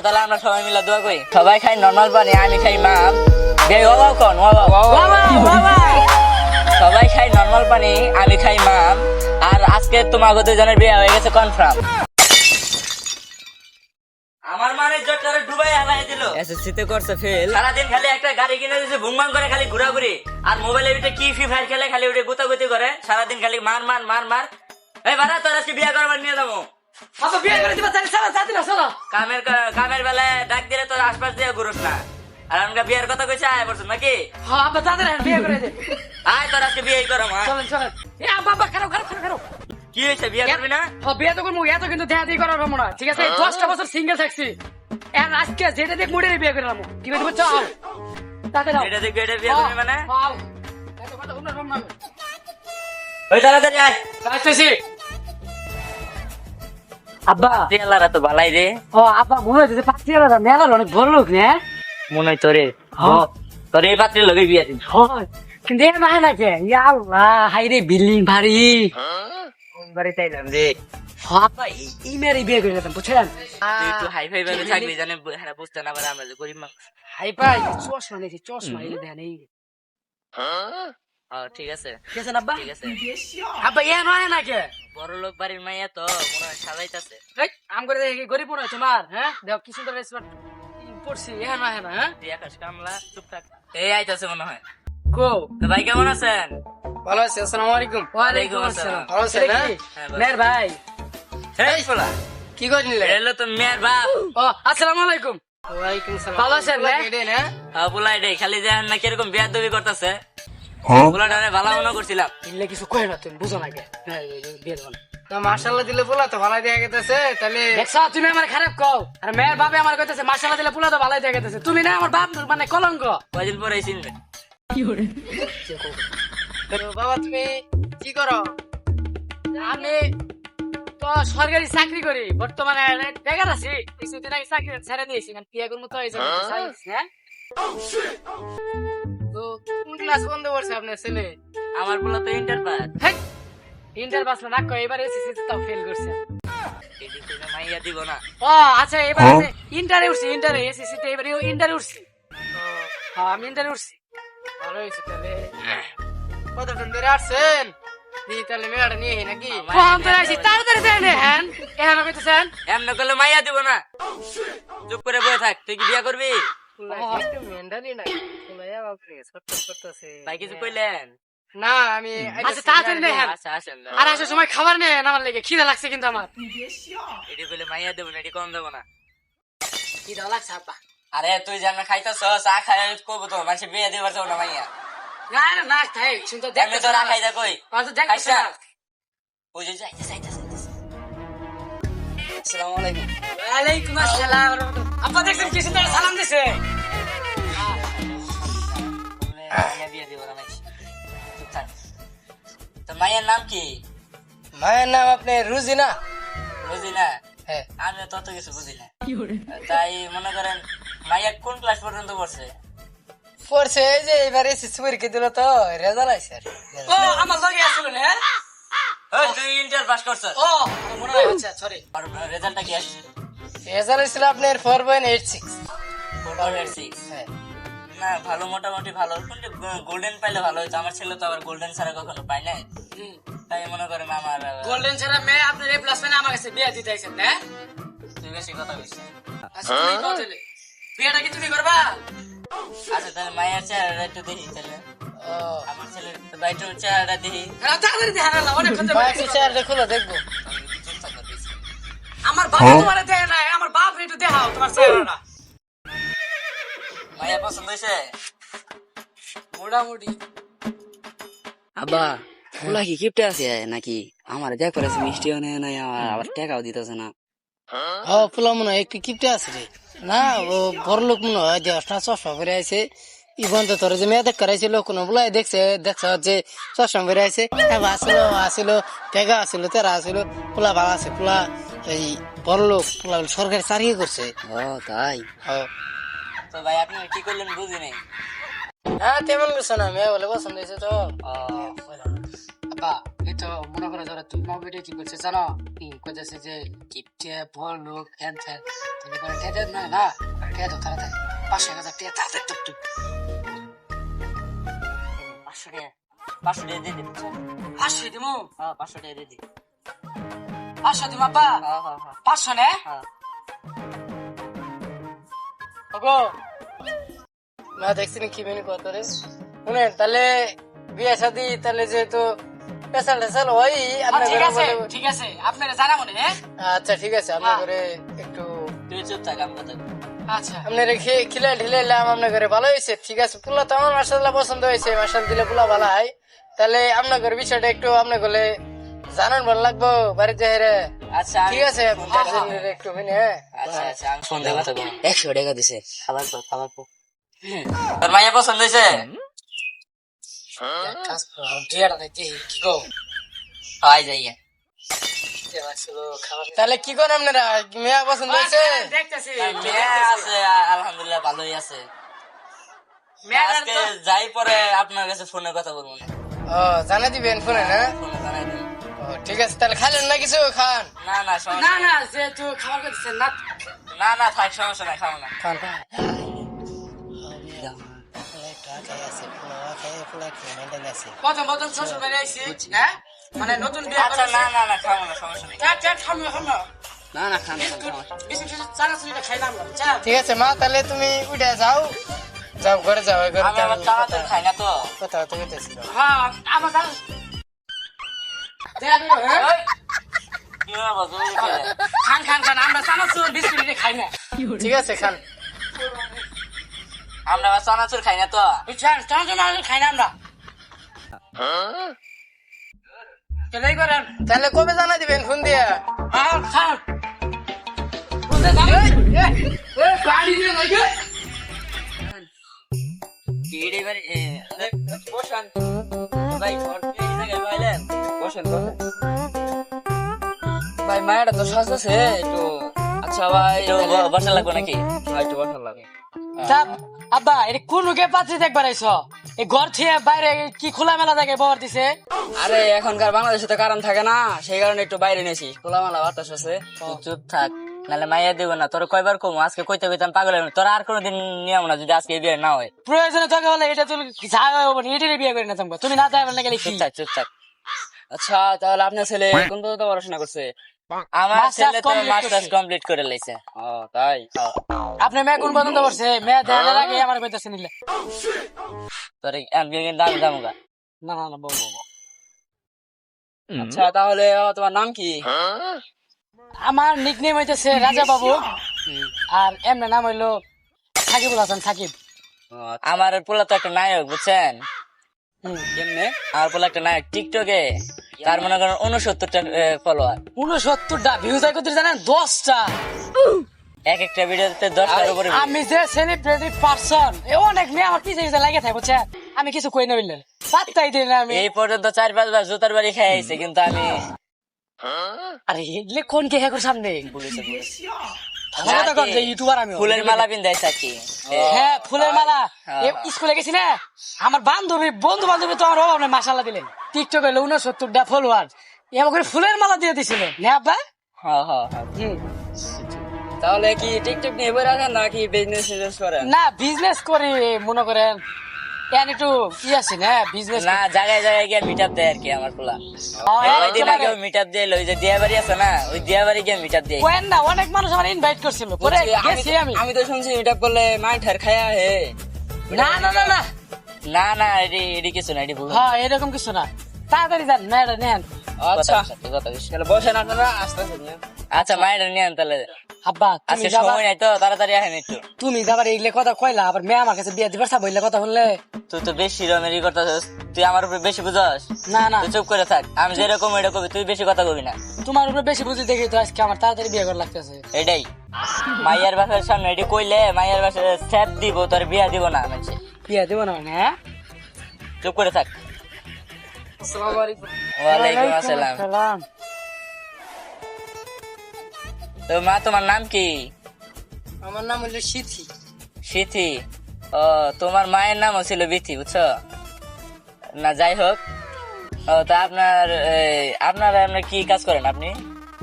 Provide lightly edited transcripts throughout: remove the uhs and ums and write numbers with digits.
তাহলে আমরা সবাই মিলে দোয়া করি, সবাই খাই নর্মাল পানি, আমি খাই মাম। সবাই খাই নর্মাল পানি, আমি খাই মাম। আর আজকে তোমার দুজনের বিয়ে হয়ে গেছে কনফার্ম। আমার মানে জটরে ডুবাই হালাই দিল, এসএসসি তে করছে ফেল। সারাদিন খালি একটা গাড়ি কিনে দিয়েছে, বুমবাং করে খালি ঘোরাঘুরি, আর মোবাইলে ভিতরে কি ফ্রি ফায়ার খেলে, খালি ওটা গুতাগুতি করে সারাদিন, খালি মার মার মার মার। এই বাড়া তোর আজকে বিয়ে করবার নিয়ে যাবো। আচ্ছা বিয়ে করে দিবা তাহলে চলো যাতি না চলো। কামের বেলায় ডাক দিলে তোর আশপাশ দিয়ে ঘুরোস না। আর আমাকে বিয়ের কথা কইছে আয় বলছো নাকি? হ্যাঁ আব্বা তাদের বিয়ে করে দে। আয় তোর আজকে বিয়ে করো মা। চলেন চলেন। এ আব্বা আব্বা খারাপ খারাপ খারাপ। কি হয়েছে, বিয়ে করবি না? হ্যাঁ বিয়ে তো করবো, এত কিন্তু দেয়া দিয়ে করার না, ঠিক আছে? 10টা বছর সিঙ্গেল থাকছি, এখন আজকে যেটা দেখ মুড়ে বিয়ে করে নামো, কি বলবো? চল তাতে দাও। এটা দেখবে, এটা বিয়ে করবি মানে? হ্যাঁ এত কথা শুননা না। ওই তাড়াতাড়ি আয়। আসতেছি আব্বা। তেলারা তো ভালাই রে। ও আব্বা মনে হচ্ছে পাত্রীরা মেলার অনেক বড় লোক না। মনে হয় তোরে, তোর এই পাত্রের লগে বিয়ে দিন। কিন্তু এর মাহে না কে? ইয়া আল্লাহ, হাই রে বিল্ডিং ভারী। বাড়ি তাইলাম রে। আব্বা এই মেয়েরই বিয়ে করে দিতাম, বুঝছেন? তুই একটু হাই ফাই ভাবে থাকবি, জানে হ্যাঁ বুঝতে না পারে আমরা যে গরিব মানুষ। হাই পাই চশমা নিয়েছি, চশমা এলে দেখেন এই। ঠিক আছে, ঠিক আছে না আব্বা? ঠিক আছে। আব্বা এ নয় না কে? বড় লোক বাড়ির মাইয়া তো মনে হয় সাজাইতাছে। এই আম করে দেখি গরিব মনে হয় তোমার, হ্যাঁ? দেখো কি সুন্দর রেসপট পড়ছি, এ নয় না, হ্যাঁ? তুই আকাশ কামলা, চুপ থাক। এই আইতাছে মনে হয়। কো তো ভাই কেমন আছেন? ভালো আছি, আসসালামু আলাইকুম। ওয়ালাইকুম আসসালাম। ভালো আছেন না? মেয়ের ভাই এই ফলা কি করিলে? এলো তো মেয়ের বাপ। ও আসসালামু আলাইকুম। ওয়ালাইকুম সালাম। ভালো আছেন না? হ্যাঁ বুলাই রে, খালি দেখেন না কিরকম বিয়ার দাবি করতেছে। বুলাটারে ভালো মনে করছিলাম। ইল্লে কিছু কই না, তুমি বুঝো না কে? হ্যাঁ বিয়ে দেব না তো মাশাআল্লাহ দিলে পোলা তো ভালো দেখা গেতেছে তাহলে। দেখছো তুমি আমার খারাপ কও, আর মেয়ের বাপে আমার কইতেছে মাশাআল্লাহ দিলে পুলা তো ভালোই দেখাইতেছে, তুমি না আমার বাপ মানে কলঙ্ক। কয়দিন পরে চিনবে। তো বাবা তুমি কি করো? আমি তো সরকারি চাকরি করি, বর্তমানে বেকার আছি। কিছুদিন আগে চাকরি ছেড়ে দিয়েছি, মানে বিয়ে করবো তো এই জন্য চাইছি, হ্যাঁ? তো কোন ক্লাস বন্ধ করছে আপনার ছেলে? আমার পোলা তো ইন্টার পাস। হেই, ইন্টার পাস না কই, এবার এসএসসি তাও ফেল করছে। এদিক থেকে মাইয়া দিব না। ও আচ্ছা, এবার ইন্টারে উঠছি, ইন্টারে এসএসসি তে এবারে ইন্টারে উঠছি। হ্যাঁ আমি ইন্টারে উঠছি। ভালো হয়েছে তাহলে। কতক্ষণ ধরে আসছেন? দি তাহলে মেয়েটা নিয়ে নাকি? ফোন তো আইছি, তাড়াতাড়ি দেন হ্যাঁ। এখন কইতেছেন এমন করলে মাইয়া দিব না। চুপ করে বসে থাক। তুই কি বিয়া করবি? একটু মেন্টালি নাই পোলায়া বাপরে ছটফট করতেছে। ভাই কিছু কইলেন? না আমি আচ্ছা তাড়াতাড়ি নেন। আচ্ছা আসেন। আর আসার সময় খাবার নেন আমার লেগে, খিদে লাগছে কিন্তু আমার। এটি কইলে মাইয়া দেব না, এটি কম দেব না। খিদে লাগছে আব্বা। আরে তুই জানা খাইতাছ, চা খাই করবো তো, মানুষ বিয়ে দিবার যাবো না মাইয়া। না না না তাই শুনতে এমনি দেখতে তো রাখাই দা কই দেখতে খাইছা? ওই যে যাইতাছে। আসসালামু আলাইকুম। ওয়ালাইকুম আসসালাম। আব্বা দেখছেন কি সুন্দর সালাম দিছে। মাইয়া বিয়ে দিব না মাইয়া। চুপ থাক। তো মাইয়ার নাম কি? মায়ের নাম আপনার রুজিনা। বুঝি না, হ্যাঁ আমি তত কিছু বুঝি না। তাই মনে করেন মাইয়া কোন ক্লাস পর্যন্ত পড়ছে? পড়ছে এই যে এবার এসএসসি পরীক্ষা দিল তো রেজাল্ট আইছে। ও আমার লগে আসলো না। ওই তুই ইন্টার পাস করছস? ও মনে হয় আচ্ছা সরি। আর রেজাল্টটা কি আসছে? রেজাল্ট হয়েছিল আপনার 4.86। 4.86 হ্যাঁ না, ভালো, মোটামুটি ভালো, কিন্তু গোল্ডেন পাইলে ভালো হইতো। আমার ছেলে তো আবার গোল্ডেন ছাড়া কখনো পাই নাই। তাই মনে করেন আমার গোল্ডেন ছাড়া মেয়ে আপনার এ প্লাস মানে আমার কাছে বিয়ে দিতে আইছেন না? তুই বেশি কথা বলছিস। আচ্ছা তুমি কত দিলে? বিয়েটা কি তুমি করবা? আচ্ছা তাহলে মায়ের চেহারাটা একটু দেখি তাহলে। ও আমার ছেলের বাইটের চেহারাটা দেখি। হ্যাঁ তাড়াতাড়ি দেখা না, অনেক কথা মায়ের চেহারা খুলে দেখবো। আমার বাবা তোমার দেয় না, আমার বাপ একটু দেখাও তোমার চেহারাটা। মাইয়া পছন্দ হয়েছে? মোটামুটি। আব্বা ওলা কি কিপটে আছে নাকি? আমার দেখ করেছে মিষ্টিও নেয় নাই, আবার টাকাও দিতেছে না। ও পোলা মনে হয় একটু কিপটে আছে রে। না ও বড় লোক মনে হয়, দেহটা চশমা পরে আছে। ইবন তো তোর যে মেয়ে দেখ করাইছিল কোনো বলাই দেখছে যে চশমা পরে আছে। আসিল টেকা আসিল, তেরা আসিল, পোলা ভালো আছে। পোলা এই বড় লোক, পোলা সরকারি চাকরি করছে। ও তাই? তো ভাই আপনি কি করলেন বুঝি নাই। হ্যাঁ তেমন কিছু না, মেয়ে বলে পছন্দ হয়েছে তো। ও আব্বা এই তো মনে করে ধরো তুমি ভিডিও কি করছে জানো কি কইতেছে যে কিপটে বল লোক হ্যান ত্যান তুমি করে ঠেটে না না ঠেটে তো তাড়াতাড়ি 5,000 টাকা তাড়াতাড়ি টুক 500 টাকা 500 টাকা দিয়ে দিবি 500 দিমু হ্যাঁ 500 টাকা দিয়ে দিবি 500 দিমু আব্বা হ্যাঁ হ্যাঁ হ্যাঁ 500 নে হ্যাঁ ওগো না দেখছিনি কি মেনু কত রে শুনে তাহলে বিয়ে শাদি তাহলে যেহেতু পেশাল টেশাল ওই আপনার ঠিক ঘরে আছে বলে- ঠিক আছে আপনারা জানা মনে হ্যাঁ আচ্ছা ঠিক আছে আপনার ঘরে একটু তুই চুপ থাক আমি কথা বলি। আচ্ছা আপনার খিলে ঢিলাইলাম আপনার ঘরে ভালো হয়েছে ঠিক আছে পোলা তো আমার মাসাল্লাহ পছন্দ হয়েছে মাসাল দিলে পোলা ভালো হয় তাহলে আপনার ঘরে বিষয়টা একটু আপনার ঘরে জানান ভালো লাগবো বাড়িতে হেরে আচ্ছা ঠিক আছে গার্জেনের একটু হইনে হ্যাঁ আচ্ছা আচ্ছা আমি ফোন দিয়ে কথা বলবো 100 টাকা দিছে খাবার পর খাবার পর তোর মাইয়া পছন্দ হয়েছে কাজ টিয়াটা নাকি কি গো খাওয়াই যাই তাহলে কি করেন আপনারা মেয়া পছন্দ হয়েছে দেখতেছি মেয়ে আছে আলহামদুলিল্লাহ ভালোই আছে মেয়েটার আজকে তো- যাই পরে আপনার কাছে ফোনে কথা বলবো না ও জানা দিবেন ফোনে না ফোনে জানাই দেন ও ঠিক আছে তাহলে খাইলেন না কিছু খান না না সমস্যা না নাই। না যেহেতু খাবার করতেছেন না না না থাক সমস্যা নাই খাও না খান খান প্রথম প্রথম শ্বশুর বাড়ি আইছি হ্যাঁ মানে নতুন বিয়ে আচ্ছা করেছি না না না খাও না সমস্যা নেই খামো খামো না না খান বেশি কিছু চানা চুরিটা খাইলাম না চা ঠিক আছে মা তাহলে তুমি উঠে যাও যাও ঘরে যাও ঘরে আমি আবার চানাচুর খাই না তো কথা কথা কইতেছি হ্যাঁ আমার চানা দেয়া দিও হ্যাঁ ওই, কি হবে তুমি খেলে? খান খান খান আমরা চানা চুর বিস্কুট খাই না ঠিক আছে খান আমরা আবার চানাচুর খাই না তো বুঝছেন চানা চুর খাই না আমরা কেলাই করেন তাহলে কবে জানা দিবেন ফোন দিয়া হ্যাঁ খান বুঝতে যাবেন গাড়ি দিয়ে লাগে কি রে এবারে, বসান ভাই ঘর থেকে এই জায়গায় পাইলেন বসেন বসেন ভাই মায়েরা তো সাজছে একটু আচ্ছা ভাই একটু বসা লাগবে নাকি একটু বসার লাগে চাপ আব্বা এটা কোন লোকে পাত্রী দেখবার আইছ এই ঘর থেকে বাইরে কি খোলা মেলা জায়গায় বর দিছে আরে এখনকার বাংলাদেশে তো কারণ থাকে না সেই কারণে একটু বাইরে নিয়েছি খোলামেলা বাতাস আছে তুই চুপ থাক নাহলে মাইয়া দিব না তোর কয়বার কমু আজকে কইতে কইতাম পাগল হয়ে তোর আর কোনোদিন নিয়ম না যদি আজকে এই বিয়ে না হয় প্রয়োজনে তোকে বলে এটা তুই যা এটারই বিয়ে করে না তুমি তুমি না যাবে না গেলে কি চুপ থাক চুপ থাক আচ্ছা তাহলে আপনার ছেলে কোন পর্যন্ত পড়াশোনা করছে আমার Masters ছেলে তো complete মাস্টার্স করছে। কমপ্লিট করে লাইছে ও তাই আপনি মেয়ে কোন পর্যন্ত করছে মেয়ে দেখার আগে আমার কইতাছে নিলে তোর আমি কিন্তু দাম দাম গা না না না বউ বউ আচ্ছা তাহলে তোমার নাম কি আমার নিকনেম হইতেছে রাজা বাবু আর এমনি নাম হইলো সাকিবুল হাসান সাকিব আমার পোলা তো একটা নায়ক বুঝছেন কেমনে আমার পোলা একটা নায়ক টিকটকে তার মনে করেন 69টা ফলোয়ার 69টা ভিউজ আই করতে জানেন 10টা এক একটা ভিডিওতে 10টার উপরে view। আমি যে সেলিব্রিটি পারসন এ অনেক মেয়ে আমার পিছে পিছে লাগে থাকে বুঝছেন আমি কিছু কই না বললেন পাত্তাই দিই না আমি এই পর্যন্ত 4-5 বার জুতার বাড়ি খাই আইছে কিন্তু আমি আরে এগুলো কোন কে হ্যাঁ সামনে পুলিশে পুলিশ ভালো কথা কন যে ইউটিউবার আমি ফুলের মালা পিন্দাই থাকি হ্যাঁ ফুলের মালা হ্যাঁ। এ স্কুলে গেছি না আমার বান্ধবী বন্ধু বান্ধবী তো আমার অভাব নেই মাসাল্লাহ দিলেন টিকটক হইলো 69টা ফলোয়ার এমন করে ফুলের মালা দিয়ে দিছিল না আব্বা হ্যাঁ হ্যাঁ হ্যাঁ। হুম। তাহলে কি টিকটক নিয়ে বই রাখেন নাকি বিজনেস টিজনেস করেন না বিজনেস করি মনে করেন এন একটু কি আছে না বিজনেস না জায়গায় জায়গায় গিয়ে মিট আপ দেয় আর কি আমার পোলা ওইদিন আগে মিট আপ দিয়ে ওই যে দিয়াবাড়ি আছে না ওই দিয়াবাড়ি গিয়ে মিট আপ দিয়ে না অনেক মানুষ আমার ইনভাইট করছিল পরে গেছি আমি আমি তো শুনছি এটা করলে মাই ঠার খায়া হে না না না না না না এটি এটি কিছু না এটি ভুল হ্যাঁ এরকম কিছু না তাড়াতাড়ি যান না এটা নেন আচ্ছা কথা বেশি। তাহলে বসেন আপনারা আস্তে আস্তে আচ্ছা মায়ের নিয়ে আন তাহলে আব্বা আজকে তুমি যাবা সময় নাই তো তাড়াতাড়ি আসেন একটু তুমি যাবার এগুলো কথা কইলা আবার মেয়ে আমার কাছে বিয়ে দিবার বললে কথা শুনলে তুই তো বেশি রমেরি করতেছিস তুই আমার উপরে বেশি বুঝাস না না তুই চুপ করে থাক আমি যেরকম এটা কবি তুই বেশি কথা কবি না তোমার উপরে বেশি বুঝি দেখি তো আজকে আমার তাড়াতাড়ি বিয়ে করা লাগতেছে এটাই মাইয়ার বাসার সামনে এটি কইলে মাইয়ার বাসায় স্যাপ দিব তোর বিয়া দিব না মানে বিয়ে দেবো না মানে হ্যাঁ চুপ করে থাক আসসালামু আলাইকুম ওয়ালাইকুম আসসালাম সালাম তো মা তোমার নাম কি আমার নাম হলো সিথি সিথি ও তোমার মায়ের নামও ছিল বিথি বুঝছো না যাই হোক ও তা আপনার আপনার কি কাজ করেন আপনি?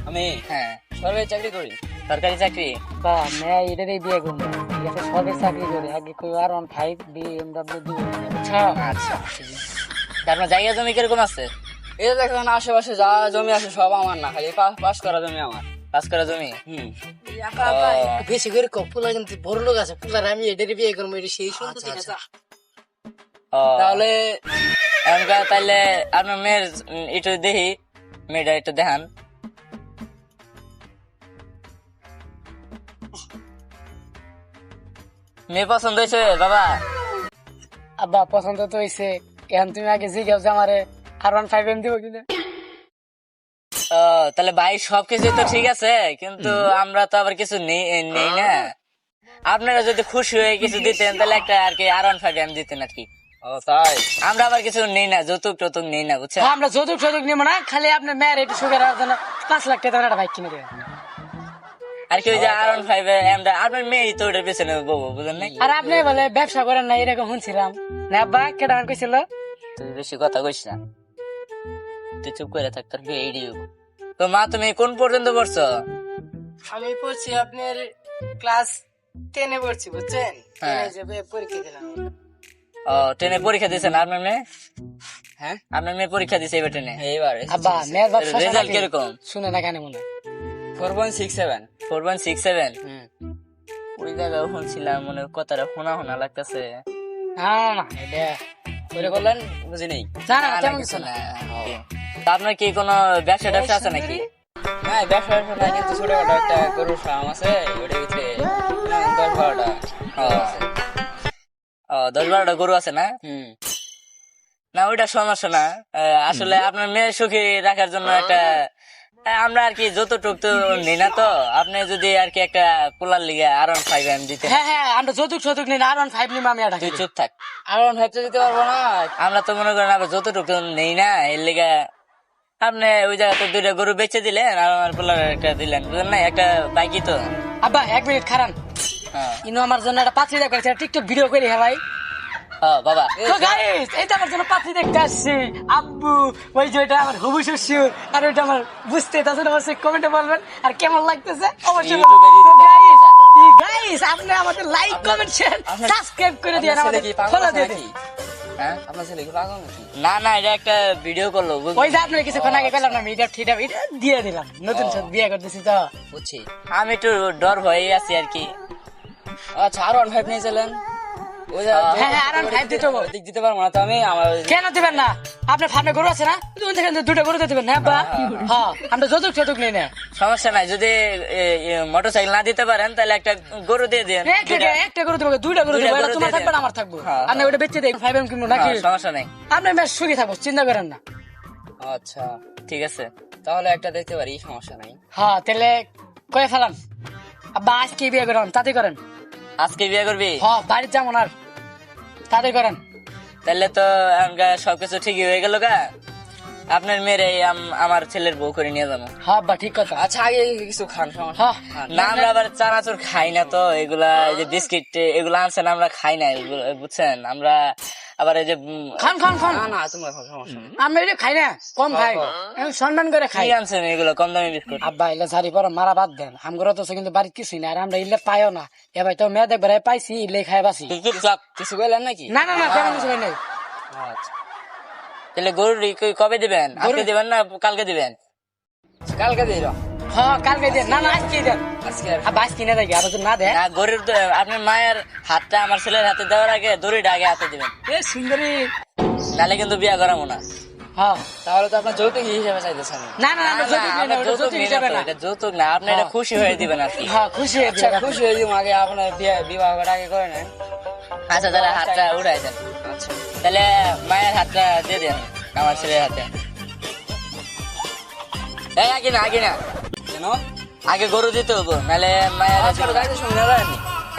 আমি হ্যাঁ, সরকারি চাকরি করি। সরকারি চাকরি। বা মেয়ে এটারই বিয়ে করবো, ঠিক আছে, সবের চাকরি করি, আগে কেউ আর 1.5 BMW দিয়ে বুঝছো? আচ্ছা, তা আপনার জায়গা জমি কিরকম আছে? এই যে দেখেন আশেপাশে যা জমি আছে সব আমার না, খালি পাস করা জমি আমার। কাজ করা জমি। একটু বেশি করে কপুলা কিন্তু বড় লোক আছে, পুলার আমি এটারই বিয়ে করবো, এটা সেই শুনতে ঠিক আছে। ও, তাহলে এখনকার তাইলে আপনার মেয়ের একটু দেখি, মেয়েটা একটু দেখান। মেয়ে পছন্দ হয়েছে বাবা? আব্বা পছন্দ তো হয়েছে, এখন তুমি আগে জিজ্ঞাসা যে আমারে R15 দিব কিনা। ও, তাহলে ভাই সবকিছু তো ঠিক আছে, কিন্তু আমরা তো আবার কিছু নেই নেই না। আপনারা যদি খুশি হয়ে কিছু দিতেন তাহলে একটা আর কি R15 দিতেন আর কি। ও তাই? আমরা আবার কিছু নেই না, যৌতুক টৌতুক নেই না, বুঝছেন? আমরা যৌতুক টৌতুক নিবো না, খালি আপনার মেয়ের একটু সুখের জন্য 5 লাখ টাকা একটা বাইক কিনে দেবেন। আর কি ওই যে R15 আমরা আপনার মেয়ে তো ওটার পেছনে বউ, বুঝলেন না? আর আপনি বলে ব্যবসা করেন না এরকম শুনছিলাম না আব্বা, কেটা কইছিল? তুই বেশি কথা কইস না, তুই চুপ করে থাক, তোর বিয়ে এই হইবো। তো মা তুমি কোন পর্যন্ত পড়ছো? আমি পড়ছি আপনার ক্লাস 10 এ পড়ছি, বুঝছেন? হ্যাঁ। 10 এ যাবে পরীক্ষা দিলাম। ও, টেনে পরীক্ষা দিয়েছেন আপনার মেয়ে? হ্যাঁ, আপনার মেয়ে পরীক্ষা দিয়েছে এবার টেনে। এইবার আব্বা মেয়ের ব্যবসা রেজাল্ট কিরকম? শুনে না কেন মনে 4.67। 4.67। ওই জায়গায় শুনছিলাম, মনে হয় কথাটা শোনা শোনা লাগতেছে। না এটা করে বললেন বুঝি নেই। না না না, তেমন কিছু কিছু না। না। তা আপনার কি কোনো ব্যবসা ট্যাবসা আছে নাকি? না ব্যবসা না, কিন্তু ছোটখাটো একটা গরুর ফার্ম আছে, ওটার ভিতরে 10-12টা আছে। ও, 10-12টা গরু আছে না? না ওইটা সমস্যা না। আসলে আপনার মেয়ে সুখী রাখার জন্য একটা আমরা আর কি যতটুক তো নেই না, তো আপনি যদি আর কি একটা পোলার লিগে R15 দিতে। হ্যাঁ হ্যাঁ, আমরা যৌতুক টৌতুক নিই না, R15 নিবো আমি এটা। তুই চুপ থাক, R15 তো দিতে পারবো না। আমরা তো মনে করেন আবার যতটুক তো নেই না, এর লিগে আপনি ওই জায়গাতে 2টা গরু বেচে দিলেন আর আমার পোলার একটা দিলেন, বুঝলেন না? একটা বাইকই তো। আব্বা 1 মিনিট খারান, হ্যাঁ ইনো আমার জন্য একটা পাত্রী দেখাইছে, টিকটক ভিডিও করে হ্যাঁ ভাই। বাবা, তো গাইস এইটা আমার জন্য পাত্রী দেখতে আসছি আব্বু, ওই যে ওইটা আমার হবু শ্বশুর, আর ওইটা আমার বুঝতে তাছাড়া অবশ্যই কমেন্টে বলবেন আর কেমন লাগতেছে অবশ্যই YouTube এ দিতে গাইস আপনি আমাদের লাইক কমেন্ট শেয়ার সাবস্ক্রাইব করে দিন, আপনার ছেলে আমাদের কি পাগল ফলো দিয়ে নাকি? দিন। হ্যাঁ আপনার ছেলে কি পাগল নাকি? না না, এটা একটা ভিডিও করলো, ওই যে আপনার কিছুক্ষণ আগে কইলাম না আমি এটা ঠিক এটা দিয়ে দিলাম, নতুন সব বিয়ে করতেছি তো। বুঝছি। আমি একটু ডর ভয়ে আছি আর কি। আচ্ছা R15 নিয়ে চলেন। ওই যে হ্যাঁ, হ্যাঁ, R15 দিতে হবে। দিক দিতে পারবো না তো আমি, আমার কেন দিবেন না? আপনার ফার্মে গরু আছে না, তুমি দেখেন 2টা গরু দিবেন না বা? হ্যাঁ আমরা যৌতুক টৌতুক নেই না। সমস্যা নাই, যদি মোটরসাইকেল না দিতে পারেন তাহলে একটা গরু দিয়ে দেন। একটা গরু দেবো, 2টা গরু দুইটা দেবো, গরু তোমার দিয়ে থাকবে দেন। না আমার থাকবো। হ্যাঁ, আপনি ওটা বেচে দেন 5M কিনবো নাকি? সমস্যা নাই। আপনি বেশ সুখী থাকবো, চিন্তা করেন না। আচ্ছা ঠিক আছে, তাহলে একটা দেখতে পারি, সমস্যা নাই। হ্যাঁ তাহলে কয়ে ফেলাম আব্বা, আজকে বিয়ে করেন, তাতে করেন। আজকে বিয়ে করবি? হ্যাঁ বাড়ির যেমন আর তাতে করেন। তাহলে তো আমরা সবকিছু ঠিকই হয়ে গেল গা। আপনার মেয়ের আমার ছেলের বউ করে নিয়ে যাবো। হ্যাঁ আব্বা ঠিক কথা। আচ্ছা আগে কিছু খান, সমস্যা হ্যাঁ খান। না আমরা আবার চানাচুর খাই না তো, এগুলা এই যে বিস্কিট এগুলা আনছেন আমরা খাই না, এগুলো বুঝছেন? আমরা আবার এই যে খান খান খান, না না তোমরা খাও, সমস্যা নেই। আমি এটা খাই না, কম খাই, আমি সম্মান করে খাই। কি আনছেন এগুলো কম দামি বিস্কুট? আব্বা ইলে ঝাড়ি পর মারা বাদ দেন, আমগর তো কিন্তু বাড়ির কিছুই না, আর আমরা ইলে পাইও না। এ ভাই তো মেয়ে দেখবার পাইছি, ইলে খাই বাসি। চুপচাপ। কিছু কইলেন নাকি? না না না তেমন কিছু নেই। আচ্ছা তাহলে গরু কবে দিবেন? আজকে দিবেন না কালকে দিবেন? কালকে দিয়ে দাও। হ্যাঁ কালকে দেন, না না আজকে দেন। আজকে আর আব্বা আজকে কিনে দেখি, আবার যদি না দেয় না, গরুর আপনার মায়ের হাতটা আমার ছেলের হাতে দেওয়ার আগে দড়িটা আগে হাতে দিবেন, এ সুন্দরী। নাহলে কিন্তু বিয়া করাবো না। হ্যাঁ তাহলে তো আপনার যৌতুক হিসেবে চাইতেছেন। না না না, আমরা যৌতুক নিই না, আমরা ওটা যৌতুক যৌতুক নিই না হিসাবে তো, না। এটা যৌতুক না, আপনি এটা খুশি হয়ে দিবেন আর কি। হ্যাঁ খুশি হয়ে আচ্ছা যাবে। খুশি হয়ে দিব, আগে আপনার বিবাহটা আগে করে নেন। আচ্ছা তাহলে হাতটা উড়াই দেন, আচ্ছা তাহলে মায়ের হাতটা দিয়ে দেন আমার ছেলের হাতে। এই আগে না, আগে না, কেন? আগে গরু দিতে হবো, নাহলে মায়ের আজকে যাইতে সময় না করেন,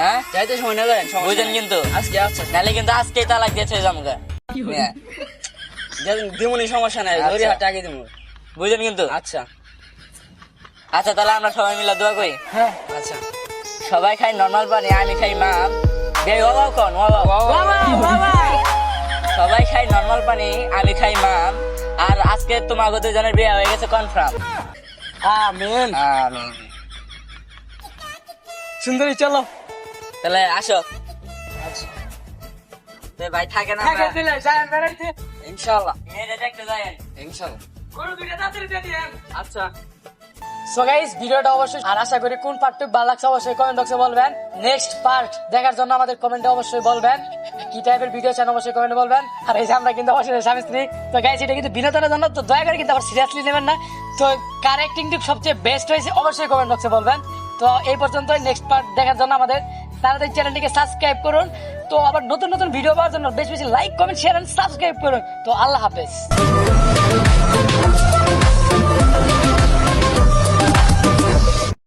হ্যাঁ যাইতে সময় না করেন, সমস্যা বুঝেন নাই। কিন্তু, আজকে আচ্ছা নাহলে কিন্তু আজকেই তালাক দিয়েছে জামগা। হ্যাঁ, দিমুনি, সমস্যা নাই, আচ্ছা। ধরি হাটটা আগে দিব। বুঝেন কিন্তু। আচ্ছা আচ্ছা তাহলে আমরা সবাই মিলে দোয়া করি। হ্যাঁ আচ্ছা সবাই খাই নর্মাল পানি, আমি খাই মাম। বাবা কোন বাবা, বাবা বাবা সবাই খাই নর্মাল পানি, আমি খাই মাম। আর আজকে তোমাকে দুজনের বিয়ে হয়ে গেছে কনফার্ম। আমেন। সুন্দরী চলো। তাহলে আসো। তো ভাই থাকে না আমরা? দিলে যাই বেড়াইতে। ইনশাআল্লাহ মেয়েটা দেখতে যাই। ইনশাল্লাহ। গরু দুইটা তাড়াতাড়ি দিয়ে দিয়েন। আচ্ছা। সো গাইস ভিডিওটা অবশ্যই আর আশা করি কোন পার্টটুকু ভালো লাগছে অবশ্যই কমেন্ট বক্সে বলবেন। নেক্সট পার্ট দেখার জন্য আমাদের কমেন্টে অবশ্যই বলবেন কি টাইপের ভিডিও চান অবশ্যই কমেন্টে বলবেন। আর এই যে আমরা কিন্তু অবশ্যই স্বামী স্ত্রী। তো গাইস এটা কিন্তু বিনোদনের জন্য, তো দয়া করে কিন্তু আবার সিরিয়াসলি নেবেন না। তো কার অ্যাক্টিংটি সবচেয়ে বেস্ট হয়েছে অবশ্যই কমেন্ট বক্সে বলবেন। তো এই পর্যন্ত নেক্সট পার্ট দেখার জন্য আমাদের তাড়াতাড়ি চ্যানেলটিকে সাবস্ক্রাইব করুন। তো আবার নতুন নতুন ভিডিও পাওয়ার জন্য বেশি বেশি like comment share and subscribe করুন। তো আল্লাহ হাফেজ।